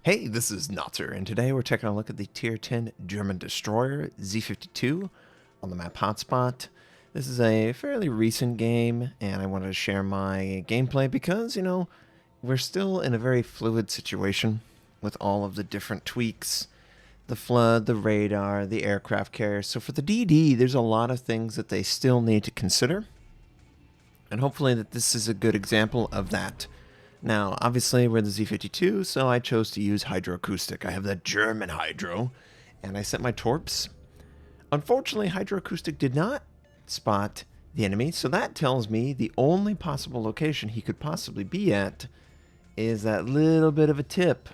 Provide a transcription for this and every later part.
Hey, this is Notser, and today we're taking a look at the Tier 10 German destroyer, Z-52, on the map Hotspot. This is a fairly recent game, and I wanted to share my gameplay because, we're still in a very fluid situation with all of the different tweaks. The flood, the radar, the aircraft carrier. So for the DD, there's a lot of things that they still need to consider, and hopefully that this is a good example of that. Now, obviously, we're the Z-52, so I chose to use hydroacoustic. I have the German hydro, and I sent my torps. Unfortunately, hydroacoustic did not spot the enemy, so that tells me the only possible location he could possibly be at is that little bit of a tip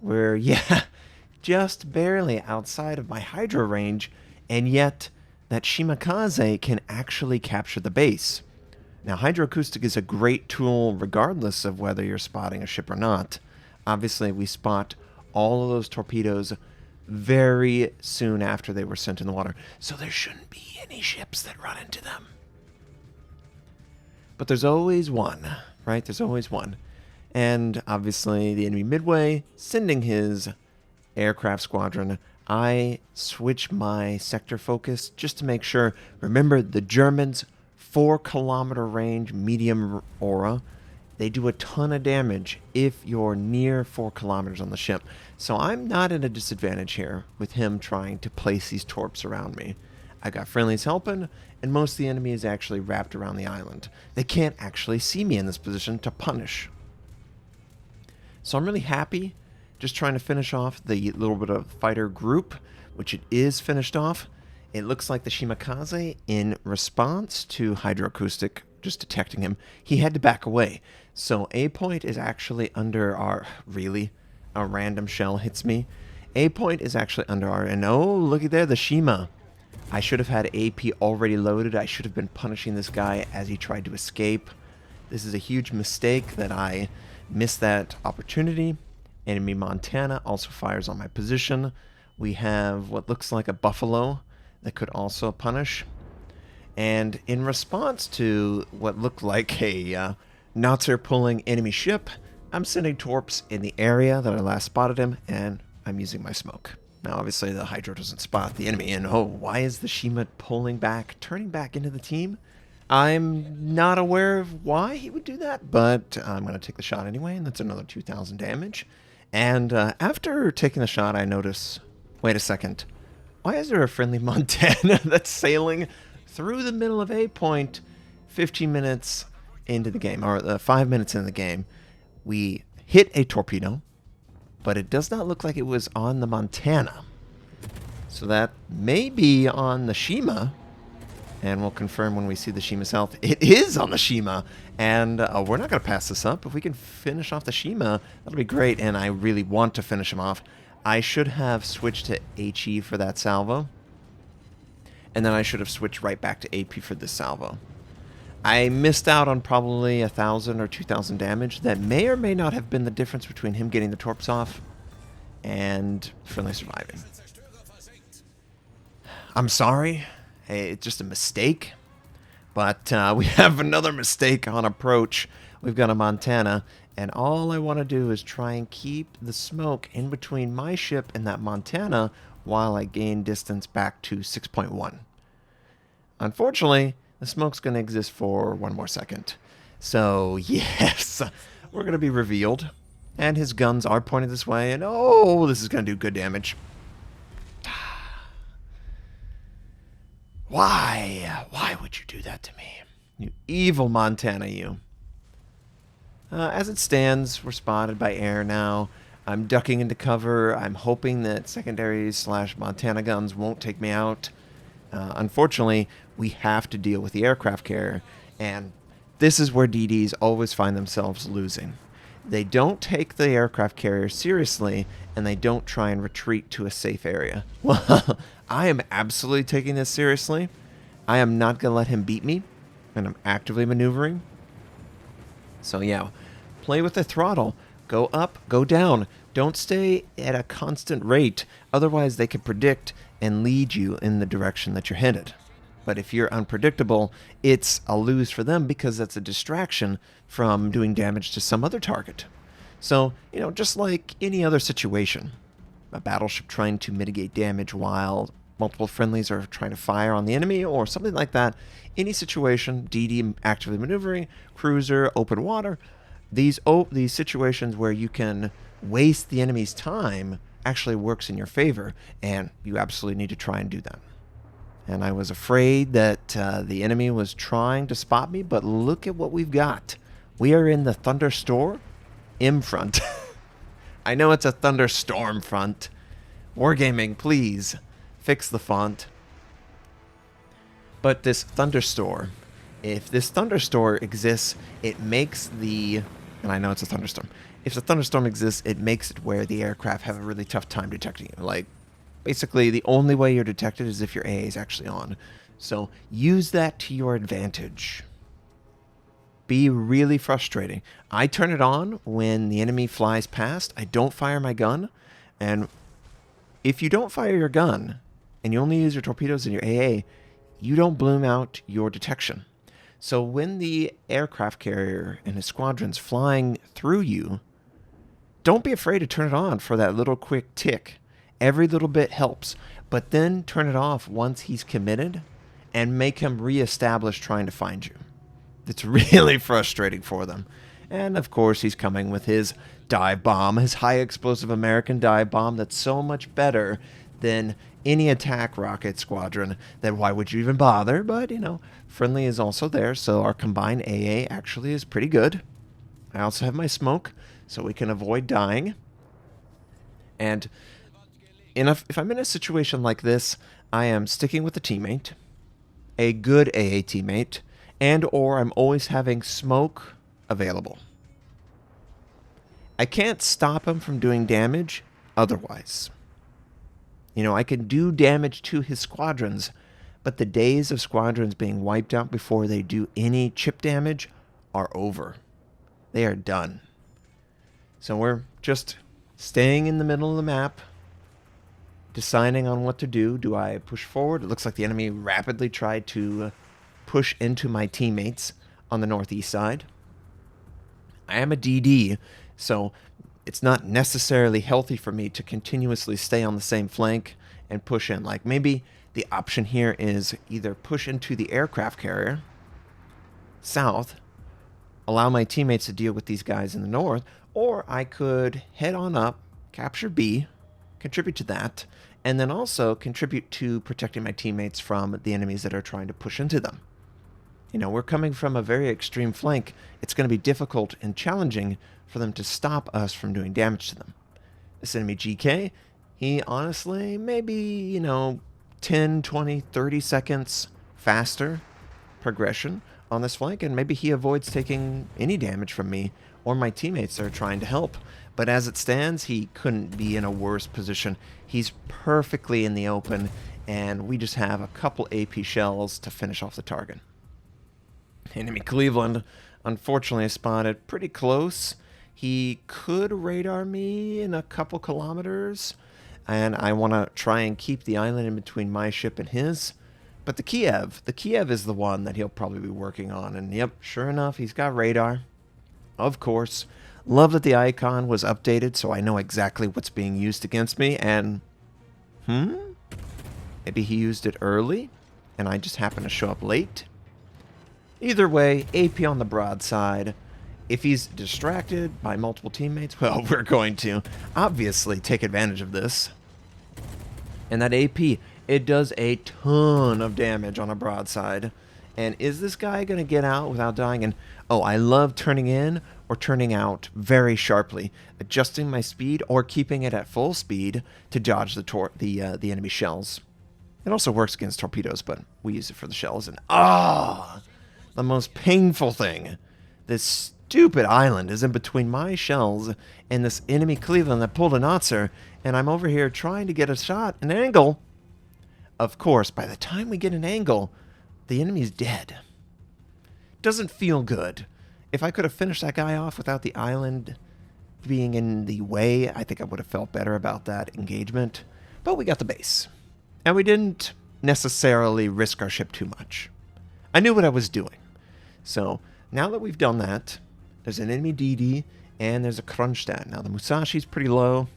where, yeah, just barely outside of my hydro range, and yet that Shimakaze can actually capture the base. Now, hydroacoustic is a great tool regardless of whether you're spotting a ship or not. Obviously, we spot all of those torpedoes very soon after they were sent in the water, so there shouldn't be any ships that run into them. But there's always one, right? There's always one. And obviously, the enemy midway, sending his aircraft squadron, I switch my sector focus just to make sure. Remember, the Germans, 4-kilometer range, medium aura. They do a ton of damage if you're near 4 kilometers on the ship. So I'm not at a disadvantage here with him trying to place these torps around me. I got friendlies helping, and most of the enemy is actually wrapped around the island. They can't actually see me in this position to punish. So I'm really happy just trying to finish off the little bit of fighter group, which it is finished off. It looks like the Shimakaze, in response to hydroacoustic just detecting him, he had to back away. So A point is actually under our, really, a random shell hits me. A point is actually under our, and oh, look at there, the Shima. I should have had AP already loaded. I should have been punishing this guy as he tried to escape. This is a huge mistake that I missed that opportunity. Enemy Montana also fires on my position. We have what looks like a Buffalo that could also punish. And in response to what looked like a Notser pulling enemy ship, I'm sending torps in the area that I last spotted him, and I'm using my smoke. Now, obviously, the hydro doesn't spot the enemy, and oh, why is the Shima pulling back, turning back into the team? I'm not aware of why he would do that, but I'm going to take the shot anyway, and that's another 2,000 damage. And after taking the shot, I notice, wait a second, why is there a friendly Montana that's sailing through the middle of A point 15 minutes into the game, or 5 minutes into the game? We hit a torpedo, but it does not look like it was on the Montana. So that may be on the Shima, and we'll confirm when we see the Shima's health. It is on the Shima, and we're not going to pass this up. If we can finish off the Shima, that'll be great, and I really want to finish him off. I should have switched to HE for that salvo, and then I should have switched right back to AP for this salvo. I missed out on probably 1,000 or 2,000 damage. That may or may not have been the difference between him getting the torps off and friendly surviving. I'm sorry. Hey, it's just a mistake. But we have another mistake on approach. We've got a Montana, and all I want to do is try and keep the smoke in between my ship and that Montana while I gain distance back to 6.1. Unfortunately, the smoke's going to exist for one more second. So, yes, we're going to be revealed. And his guns are pointed this way, and oh, this is going to do good damage. Why? Why would you do that to me? You evil Montana, you. As it stands, we're spotted by air now. I'm ducking into cover. I'm hoping that secondaries / Montana guns won't take me out. Unfortunately, we have to deal with the aircraft carrier, and this is where DDs always find themselves losing. They don't take the aircraft carrier seriously, and they don't try and retreat to a safe area. Well, I am absolutely taking this seriously. I am not going to let him beat me, and I'm actively maneuvering. So yeah, play with the throttle. Go up, go down. Don't stay at a constant rate. Otherwise, they can predict and lead you in the direction that you're headed. But if you're unpredictable, it's a lose for them because that's a distraction from doing damage to some other target. So, just like any other situation, a battleship trying to mitigate damage while multiple friendlies are trying to fire on the enemy or something like that, any situation, DD actively maneuvering, cruiser, open water, these situations where you can waste the enemy's time actually works in your favor, and you absolutely need to try and do that. And I was afraid that the enemy was trying to spot me, but look at what we've got. We are in the Thunderstorm M front. I know it's a Thunderstorm front. Wargaming, please fix the font. But this Thunderstorm, if this Thunderstorm exists, it makes the... And I know it's a Thunderstorm. If the Thunderstorm exists, it makes it where the aircraft have a really tough time detecting you. Like, basically, the only way you're detected is if your AA is actually on. So use that to your advantage. Be really frustrating. I turn it on when the enemy flies past. I don't fire my gun. And if you don't fire your gun, and you only use your torpedoes and your AA, you don't bloom out your detection. So when the aircraft carrier and his squadron's flying through you, don't be afraid to turn it on for that little quick tick. Every little bit helps. But then turn it off once he's committed and make him reestablish trying to find you. It's really frustrating for them. And of course he's coming with his dive bomb, his high explosive American dive bomb that's so much better than any attack rocket squadron. Then why would you even bother? But, friendly is also there, so our combined AA actually is pretty good. I also have my smoke, so we can avoid dying. And if I'm in a situation like this, I am sticking with a teammate, a good AA teammate, and or I'm always having smoke available. I can't stop him from doing damage otherwise. I can do damage to his squadrons, but the days of squadrons being wiped out before they do any chip damage are over. They are done. So we're just staying in the middle of the map, deciding on what to do. Do I push forward? It looks like the enemy rapidly tried to push into my teammates on the northeast side. I am a DD, so it's not necessarily healthy for me to continuously stay on the same flank and push in. Like, maybe the option here is either push into the aircraft carrier south, allow my teammates to deal with these guys in the north, or I could head on up, capture B, contribute to that, and then also contribute to protecting my teammates from the enemies that are trying to push into them. We're coming from a very extreme flank. It's going to be difficult and challenging for them to stop us from doing damage to them. This enemy GK, he honestly maybe, 10, 20, 30 seconds faster progression on this flank, and maybe he avoids taking any damage from me or my teammates that are trying to help. But as it stands, he couldn't be in a worse position. He's perfectly in the open, and we just have a couple AP shells to finish off the target. Enemy Cleveland, unfortunately, spotted pretty close. He could radar me in a couple kilometers, and I want to try and keep the island in between my ship and his. But the Kiev is the one that he'll probably be working on. And yep, sure enough, he's got radar. Of course. Love that the icon was updated so I know exactly what's being used against me. And, maybe he used it early, and I just happened to show up late. Either way, AP on the broadside. If he's distracted by multiple teammates, well, we're going to obviously take advantage of this. And that AP, it does a ton of damage on a broadside. And is this guy going to get out without dying? And, oh, I love turning in or turning out very sharply, adjusting my speed or keeping it at full speed to dodge the enemy shells. It also works against torpedoes, but we use it for the shells. And, the most painful thing, this stupid island is in between my shells and this enemy Cleveland that pulled a Notser, and I'm over here trying to get a shot, an angle. Of course, by the time we get an angle, the enemy's dead. Doesn't feel good. If I could have finished that guy off without the island being in the way, I think I would have felt better about that engagement. But we got the base. And we didn't necessarily risk our ship too much. I knew what I was doing. So, now that we've done that, there's an enemy DD And there's a Kronstadt. Now, the Musashi's pretty low.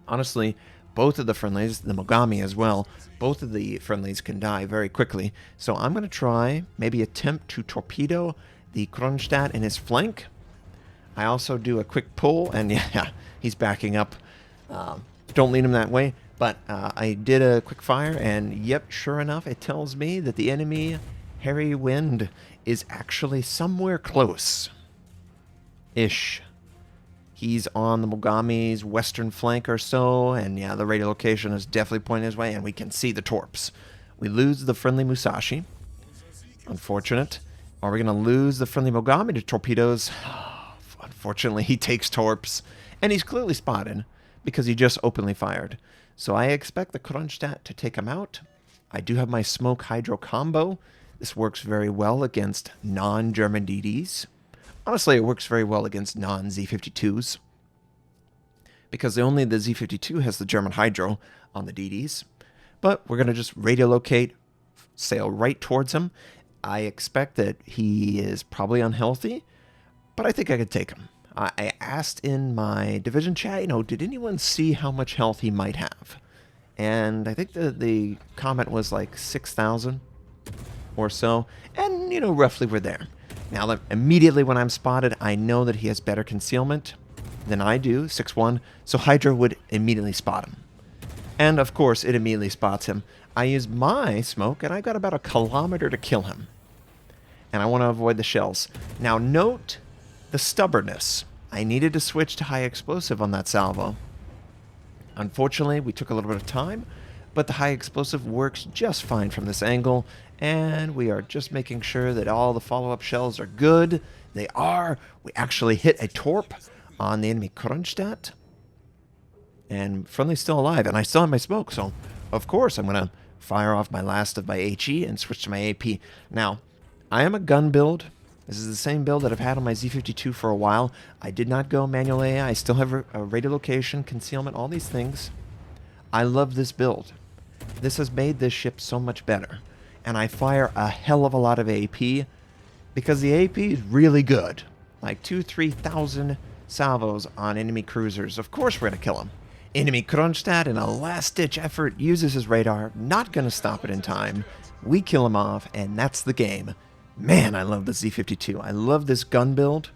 Honestly, both of the friendlies, the Mogami as well, both of the friendlies can die very quickly. So I'm going to try, maybe attempt to torpedo the Kronstadt in his flank. I also do a quick pull, and yeah, he's backing up. Don't lead him that way. But I did a quick fire, and yep, sure enough, it tells me that the enemy Harry Wind is actually somewhere close. Ish. He's on the Mogami's western flank or so, and yeah, the radio location is definitely pointing his way, and we can see the torps. We lose the friendly Musashi. Unfortunate. Are we going to lose the friendly Mogami to torpedoes? Unfortunately, he takes torps, and he's clearly spotted because he just openly fired. So I expect the Kronstadt to take him out. I do have my smoke hydro combo. This works very well against non-German DDs. Honestly, it works very well against non-Z-52s because only the Z-52 has the German hydro on the DDs. But we're going to just radio locate, sail right towards him. I expect that he is probably unhealthy, but I think I could take him. I asked in my division chat, did anyone see how much health he might have? And I think the comment was like 6,000 or so. And, roughly we're there. Now, immediately when I'm spotted, I know that he has better concealment than I do, 6-1. So Hydra would immediately spot him. And, of course, it immediately spots him. I use my smoke, and I've got about 1 kilometer to kill him. And I want to avoid the shells. Now, note the stubbornness. I needed to switch to high explosive on that salvo. Unfortunately, we took a little bit of time, but the high explosive works just fine from this angle, and we are just making sure that all the follow-up shells are good. They are. We actually hit a torp on the enemy Kronstadt, and friendly's still alive, and I still have my smoke, so of course I'm going to fire off my last of my HE and switch to my AP. Now, I am a gun build. This is the same build that I've had on my Z-52 for a while. I did not go manual AI. I still have a radio location, concealment, all these things. I love this build. This has made this ship so much better. And I fire a hell of a lot of AP because the AP is really good. Like 2,000-3,000 salvos on enemy cruisers. Of course we're going to kill him. Enemy Kronstadt, in a last-ditch effort, uses his radar. Not going to stop it in time. We kill him off, and that's the game. Man, I love the Z-52. I love this gun build.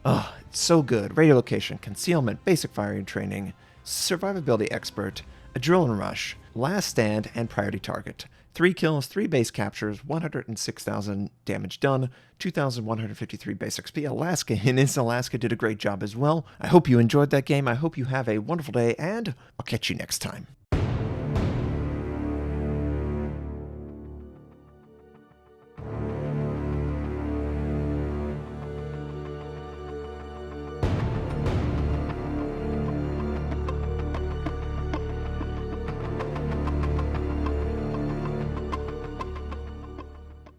Oh, it's so good. Radio location, concealment, basic firing training, survivability expert, adrenaline rush, last stand, and priority target. 3 kills, 3 base captures, 106,000 damage done, 2,153 base XP. Alaska, and Alaska did a great job as well. I hope you enjoyed that game. I hope you have a wonderful day, and I'll catch you next time.